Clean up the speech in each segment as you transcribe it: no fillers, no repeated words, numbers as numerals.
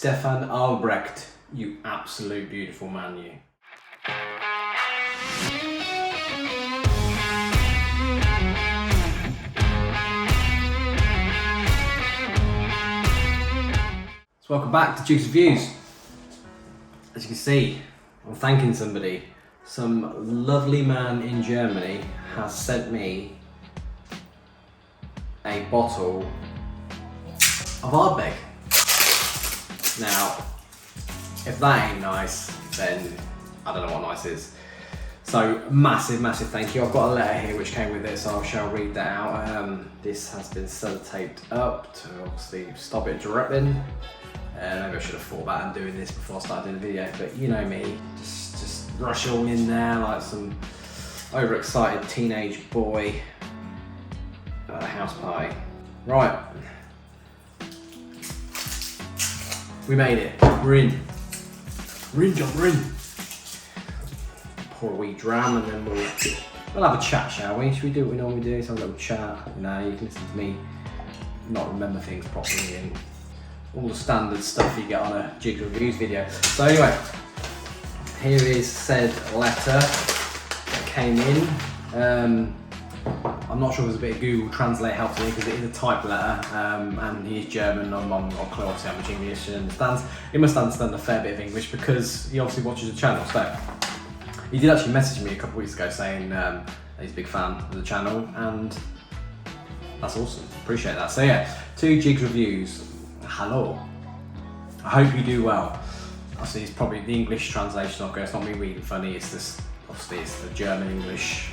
Stefan Albrecht, you absolute beautiful man, you. So welcome back to Jiggs Reviews. As you can see, I'm thanking somebody. Some lovely man in Germany has sent me a bottle of Ardbeg. Now, if that ain't nice, then I don't know what nice is. So massive thank you. I've got a letter here which came with it, so I shall read that out. This has been sellotaped up to obviously stop it dripping. Maybe I should have thought about doing this before I started doing the video, but you know me, just rush all in there like some overexcited teenage boy at a house party. Right, we made it. We're in, John. We're in. Pour a wee dram and then we'll have a chat, shall we? Should we do what we normally do? So a little chat. You know, you can listen to me not remember things properly and all the standard stuff you get on a Jiggs Reviews video. So anyway, here is said letter that came in. I'm not sure if there's a bit of Google Translate helps me because it is a typed letter, and he's German. I'm clear, obviously I'm English. He must understand a fair bit of English because he obviously watches the channel. So he did actually message me a couple of weeks ago saying he's a big fan of the channel, and that's awesome. Appreciate that. So yeah, to Jiggs Reviews. Hello. I hope you do well. Obviously, it's probably the English translation of it. It's not me reading funny. It's this. Obviously, it's the German English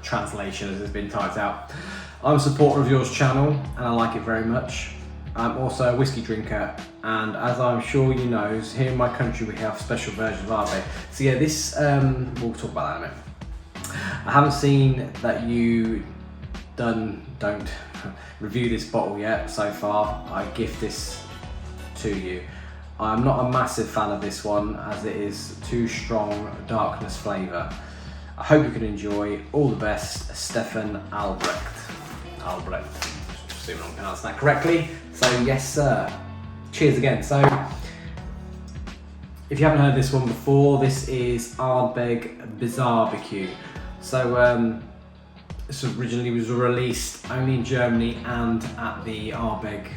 translation as it's been typed out. I'm a supporter of yours channel, and I like it very much. I'm also a whiskey drinker, and as I'm sure you know, here in my country we have special versions of Ardbeg. So yeah, this we'll talk about that in a minute. I haven't seen that you don't review this bottle yet so far. I gift this to you. I'm not a massive fan of this one as it is too strong darkness flavour. I hope you can enjoy. All the best, Stefan Albrecht. See if I'm pronouncing that correctly. So yes sir. Cheers again. So if you haven't heard this one before, this is Ardbeg BizarreBQ. So this originally was released only in Germany and at the Ardbeg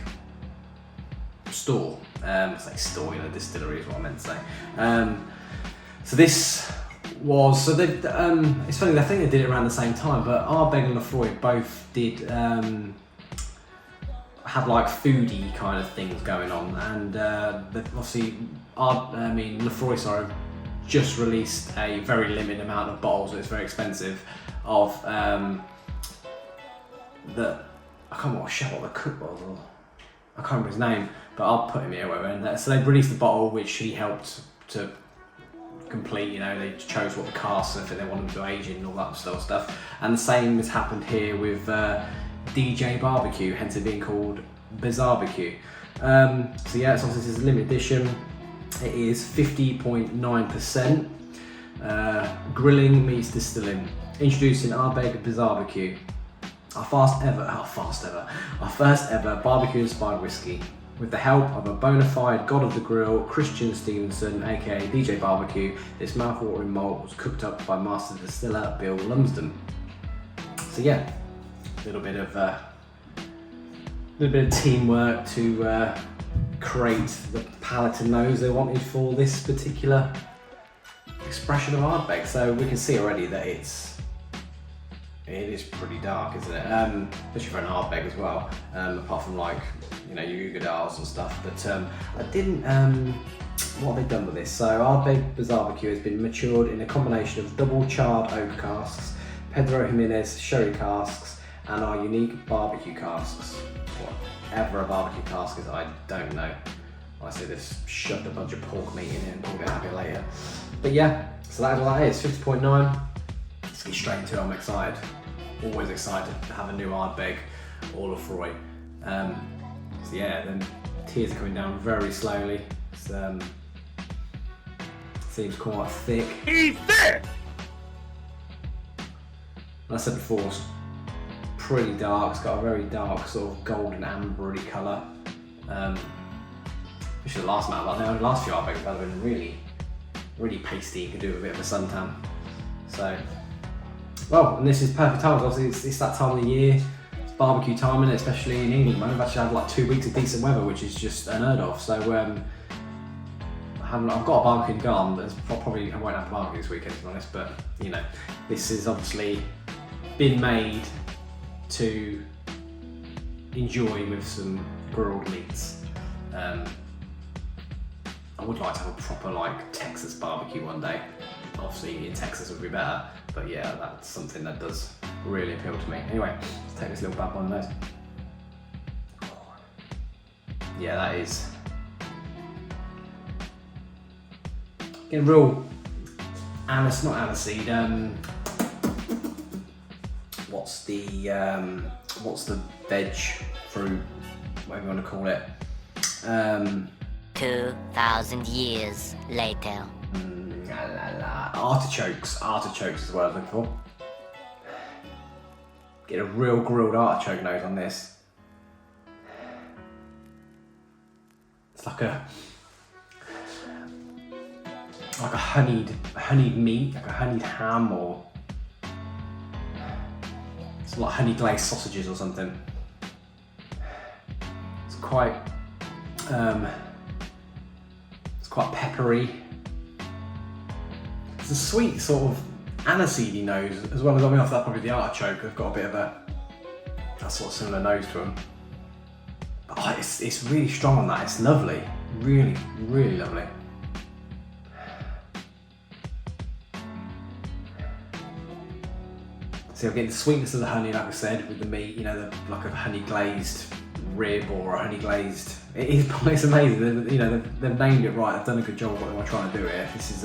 store. It's like store, you know, distillery is what I meant to say. So this was, so they, it's funny, I think they did it around the same time, but Ardbeg and Lefroy both did have like foodie kind of things going on, and obviously Lefroy, sorry, just released a very limited amount of bottles, so it's very expensive, of I can't remember what the cook was, or I can't remember his name, but I'll put him here, whatever. And so they released the bottle which he helped to complete, you know, they chose what the casks if they wanted to age in and all that sort of stuff. And the same has happened here with Dj-bbq, hence it being called BizarreBQ. So yeah, so this is a limited edition. It is 50.9%. Grilling meets distilling. Introducing Ardbeg BizarreBQ. Our first ever barbecue-inspired whiskey. With the help of a bona fide god of the grill, Christian Stevenson, aka Dj-bbq, this mouthwatering malt was cooked up by master distiller Bill Lumsden. So yeah, a little bit of teamwork to create the palate and nose they wanted for this particular expression of Ardbeg. So we can see already that it is pretty dark, isn't it? Especially for an Ardbeg as well. Apart from like, you know, your Ugadals and stuff. But I didn't. What have they done with this? So Ardbeg BizarreBQ has been matured in a combination of double charred oak casks, Pedro Jimenez sherry casks, and our unique barbecue casks. Whatever a barbecue cask is, I don't know. I say this shoved a bunch of pork meat in it and we'll get happy later. But yeah, so that's what that is. 50.9. Let's get straight into it. I'm excited. Always excited to have a new Ardbeg or Lefroy. So yeah, then tears are coming down very slowly. It's, seems quite thick. He's thick! Like I said before, it's pretty dark. It's got a very dark sort of golden ambery colour. Especially the last amount, like the last few Ardbeg have been really pasty. You could do a bit of a suntan. So, well, and this is perfect time. Obviously, it's that time of the year. It's barbecue time, and especially in England, man. We've actually had like 2 weeks of decent weather, which is just unheard of. So, I've got a barbecue in the garden, but probably I won't have a barbecue this weekend, to be honest. But you know, this has obviously been made to enjoy with some grilled meats. I would like to have a proper like Texas barbecue one day. Obviously in Texas would be better, but yeah, that's something that does really appeal to me. Anyway, let's take this little bad one of those. Yeah, that is getting real not aniseed. What's the veg fruit, whatever you want to call it? 2,000 years later. Artichokes is what I was looking for. Get a real grilled artichoke nose on this. It's like a honeyed meat, like a honeyed ham, or it's like honey glazed sausages or something. It's quite peppery. It's a sweet sort of aniseedy nose as well as, I mean, off that probably the artichoke, they've got a bit of that sort of similar nose to them. But it's really strong on that. It's lovely, really lovely. See, I'm getting the sweetness of the honey, like I said, with the meat. You know, like a honey glazed rib or a honey glazed. It's amazing. They've named it right. They've done a good job of what they were trying to do here. This is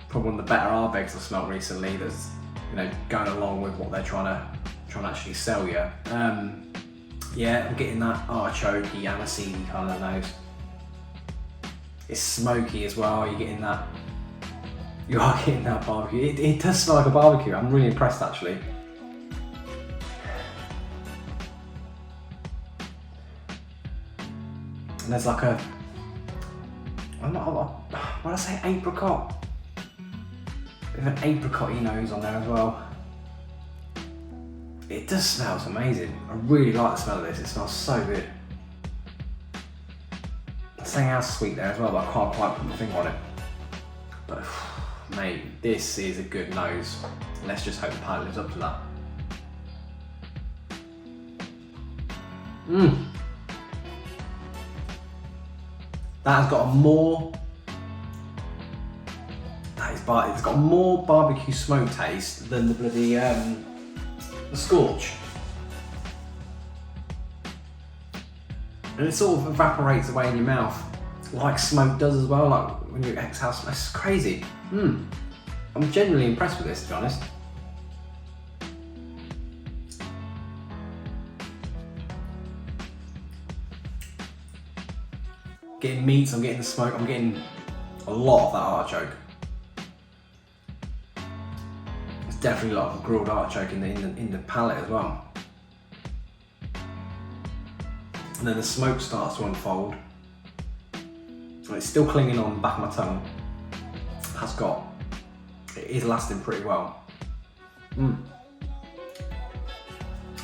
probably one of the better Ardbegs I've smelled recently. That's going along with what they're trying to actually sell you. Yeah, I'm getting that artichokey, aniseedy kind of nose. It's smoky as well. You are getting that barbecue. It does smell like a barbecue. I'm really impressed actually. And there's like what did I say, apricot? Bit of an apricot-y nose on there as well. It does smell amazing. I really like the smell of this. It smells so good. There's something else sweet there as well, but I can't quite put my finger on it. But mate, this is a good nose. Let's just hope the palate lives up to that. That has got it's got more barbecue smoke taste than the bloody the scorch. And it sort of evaporates away in your mouth, like smoke does as well, like when you exhale smoke. It's crazy. I'm genuinely impressed with this, to be honest. Getting meats, I'm getting the smoke, I'm getting a lot of that artichoke. There's definitely a lot of grilled artichoke in the palate as well. And then the smoke starts to unfold. And it's still clinging on the back of my tongue. It is lasting pretty well. I'm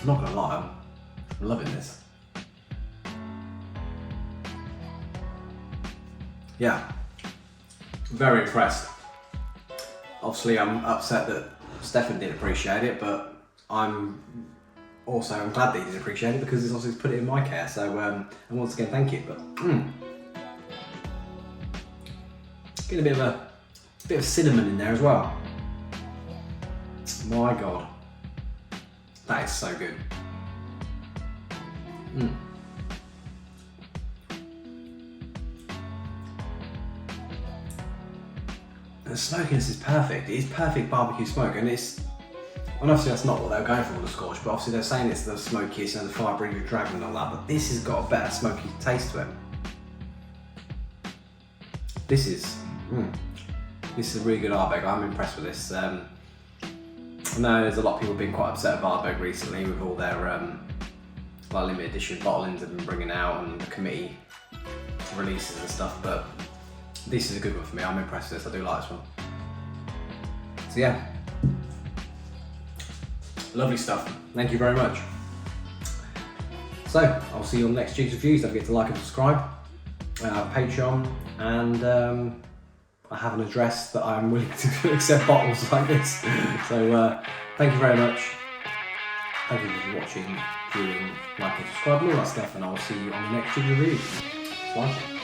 not gonna lie, I'm loving this. Yeah, very impressed. Obviously I'm upset that Stefan didn't appreciate it, but I'm glad that he didn't appreciate it because he's obviously put it in my care, so and once again thank you. But getting a bit of cinnamon in there as well. My God, that is so good. The smokiness is perfect. It is perfect barbecue smoke, and obviously that's not what they were going for with the scorch, but obviously they're saying it's the smokiest and the fire breathing dragon and all that, but this has got a better smoky taste to it. This is a really good Ardbeg. I'm impressed with this. I know there's a lot of people being quite upset about Ardbeg recently with all their limited edition bottlings they've been bringing out, and the committee releases and stuff, but this is a good one for me. I'm impressed with this. I do like this one. So yeah, lovely stuff. Thank you very much. So I'll see you on the next Jiggs reviews. Don't forget to like and subscribe. Patreon, and I have an address that I'm willing to accept bottles like this. So thank you very much. Thank you for watching, viewing, liking, subscribing, all that stuff, and I'll see you on the next Jiggs review. Watch it.